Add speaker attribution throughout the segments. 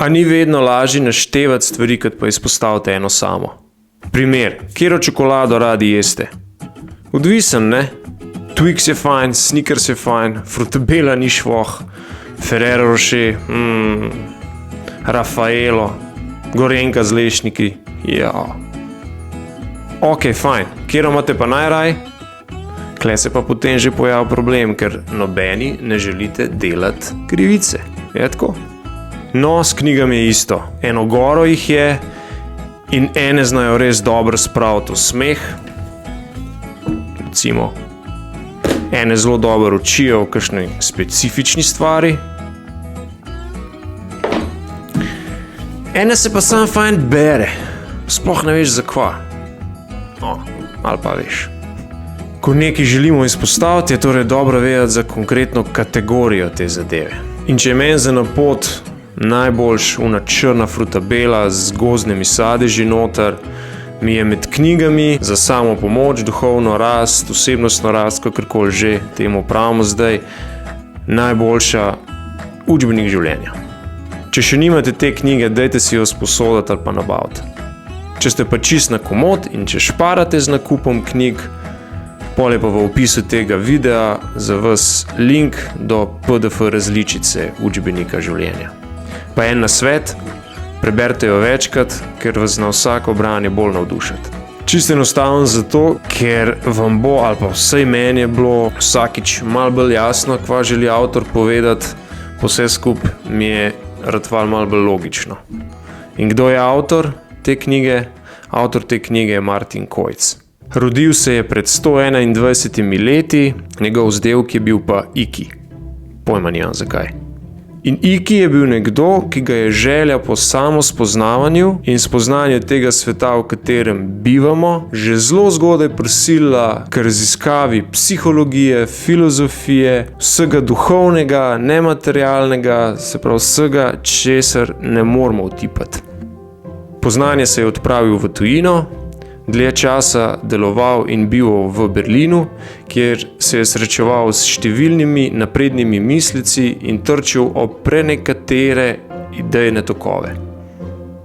Speaker 1: A ni vedno lažje naštevati stvari, kot pa izpostaviti eno samo? Primer, katero čokolado radi jeste? Odvisen, ne? Twix je fajn, Snickers je fajn, Frutabella ni švoh, Ferrero Rocher, Raffaello, Gorenka z lešniki, ja. Ok, fajn, katero imate pa najraj? Kle se pa potem že pojavi problem, ker nobeni ne želite delati krivice. Je tako? No, s knjigami je isto. Eno goro jih je in ene znajo res dobro spraviti v smeh. Recimo, ene zelo dobro učijo v kakšni specifični stvari. Ene se pa sam fajn bere. Sploh ne veš za kva. No, ali pa veš. Ko nekaj želimo izpostaviti, je torej dobro vedeti za konkretno kategorijo te zadeve. In če je meni za napot najboljš una črna Frutabella z gozdnimi sadeži noter, mi je med knjigami za samo pomoč, duhovno rast, osebnostno rast, kakorkoli že temu pravimo zdaj, najboljša učbenik življenja. Če še nimate te knjige, dajte si jo sposoditi ali pa nabaviti. Če ste pa čist na komod in če šparate z nakupom knjig, pol je pa v opisu tega videa za vas link do PDF različice učbenika življenja. Pa en nasvet, preberite jo večkrat, ker vas na vsako branje bolj navdušati. Čisto enostavno zato, ker vam bo, ali pa vsej meni je bilo vsakič malo bolj jasno, kva želi avtor povedati, vse skup mi je ratval malo bolj logično. In kdo je avtor te knjige? Avtor te knjige je Martin Kojc. Rodil se je pred 121 leti, njegov vzdevek je bil pa Iki. Pojma nimam zakaj. In Iki je bil nekdo, ki ga je želja po samospoznavanju in spoznanju tega sveta, v katerem bivamo, že zelo zgodaj prisilila k raziskavi psihologije, filozofije, vsega duhovnega, nematerialnega, se pravi vsega, česar ne moramo utipati. Poznanje se je odpravil v tujino, dlje časa deloval in bival v Berlinu, kjer se je srečeval s številnimi naprednimi mislici in trčil ob prenekatere idejne tokove.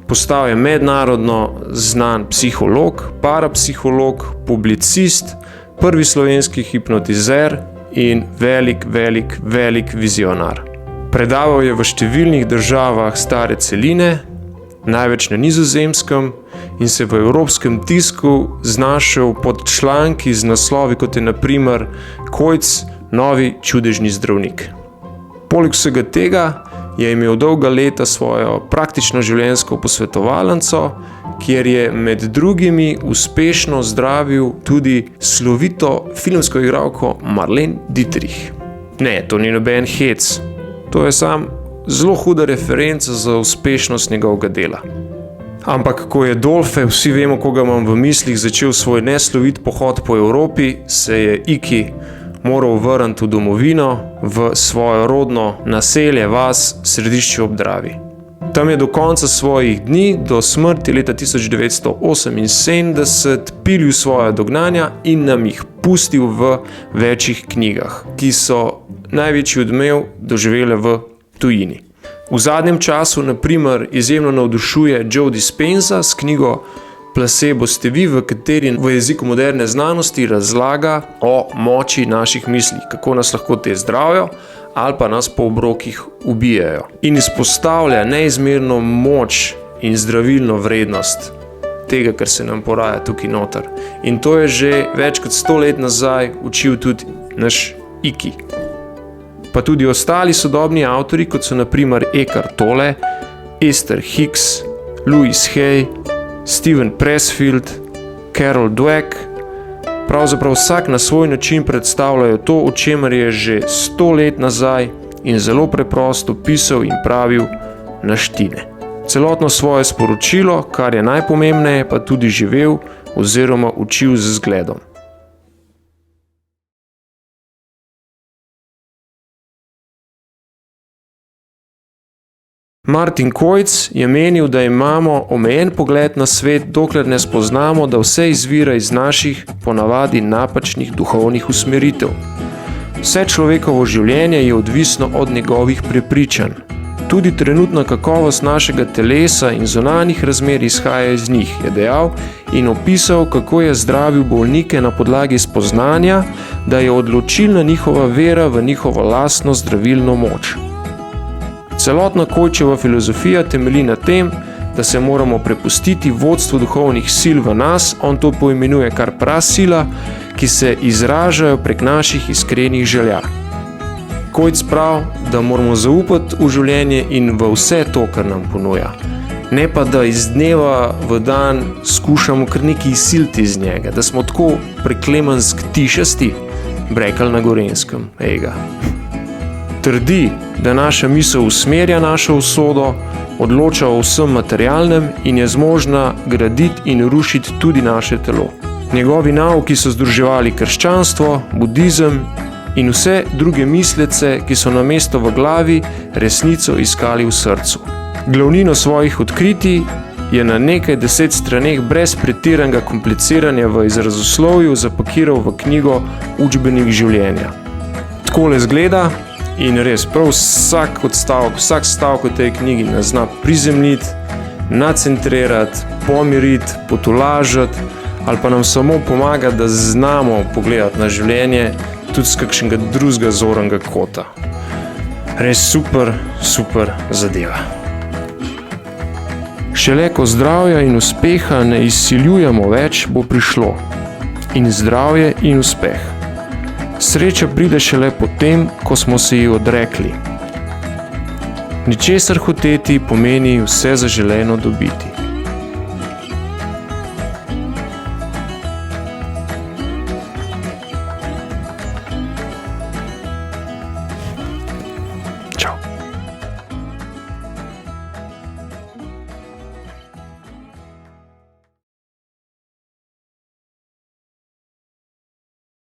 Speaker 1: Postal je mednarodno znan psiholog, parapsiholog, publicist, prvi slovenski hipnotizer in velik vizionar. Predaval je v številnih državah stare celine, največ na Nizozemskem, in se v evropskem tisku znašel pod članki z naslovi, kot je na primer Kojc, novi čudežni zdravnik. Poleg vsega tega je imel dolga leta svojo praktično življenjsko posvetovalnico, kjer je med drugimi uspešno zdravil tudi slovito filmsko igralko Marlene Dietrich. Ne, to ni noben hec. To je sam zelo huda referenca za uspešnost njegovega dela. Ampak ko je Dolfe, vsi vemo, koga imam v mislih, začel svoj neslovit pohod po Evropi, se je Iki moral vrniti v domovino, v svojo rodno naselje, vas, Središče ob Dravi. Tam je do konca svojih dni, do smrti leta 1978, pilil svoja dognanja in nam jih pustil v večjih knjigah, ki so največji odmev doživele v tujini. V zadnjem času, na primer, izjemno navdušuje Joe Dispenza s knjigo Placebo ste vi, v kateri v jeziku moderne znanosti razlaga o moči naših misli, kako nas lahko te zdravijo ali pa nas po obrokih ubijajo. In izpostavlja neizmerno moč in zdravilno vrednost tega, kar se nam poraja tukaj noter. In to je že več kot 100 let nazaj učil tudi naš Iki. Pa tudi ostali sodobni avtori, kot so na primer Eckhart Tolle, Esther Hicks, Louise Hay, Steven Pressfield, Carol Dweck, pravzaprav vsak na svoj način predstavljajo to, o čemer je že 100 let nazaj in zelo preprosto pisal in pravil naštine. Celotno svoje sporočilo, kar je najpomembneje, pa tudi živel oziroma učil z zgledom. Martin Kojc je menil, da imamo omejen pogled na svet, dokler ne spoznamo, da vse izvira iz naših, ponavadi napačnih duhovnih usmeritev. Vse človekovo življenje je odvisno od njegovih prepričanj. Tudi trenutna kakovost našega telesa in zunanjih razmer izhaja iz njih, je dejal in opisal, kako je zdravil bolnike na podlagi spoznanja, da je odločilna njihova vera v njihovo lastno zdravilno moč. Celotna Kojićeva filozofija temelji na tem, da se moramo prepustiti vodstvu duhovnih sil v nas, on to poimenuje kar prasila, ki se izražajo prek naših iskrenih želja. Kojić pravi, da moramo zaupati v življenje in v vse to, kar nam ponuja. Ne pa, da iz dneva v dan skušamo kar nekaj izsiliti iz njega, da smo tako preklemansk tišasti, brekal na Gorenjskem, ejga. Trdi, da naša misel usmerja našo usodo, odloča o vsem materialnem in je zmožna graditi in rušiti tudi naše telo. Njegovi nauki so združevali krščanstvo, budizem in vse druge mislece, ki so namesto v glavi resnico iskali v srcu. Glavnino svojih odkritij je na nekaj 10 straneh brez pretiranega kompliciranja v izrazoslovju zapakiral v knjigo Učbenik življenja. Takole zgleda in res prav vsak stavek v tej knjigi nas zna prizemljiti, nacentrirati, pomiriti, potolažiti ali pa nam samo pomaga, da znamo pogledati na življenje tudi z kakšnega drugega zornega kota. Res super zadeva. Šele ko zdravja in uspeha ne izsiljujemo več, bo prišlo. In zdravje in uspeh. Sreča pride šele potem, ko smo se ji odrekli. Ničesar hoteti pomeni vse zaželeno dobiti.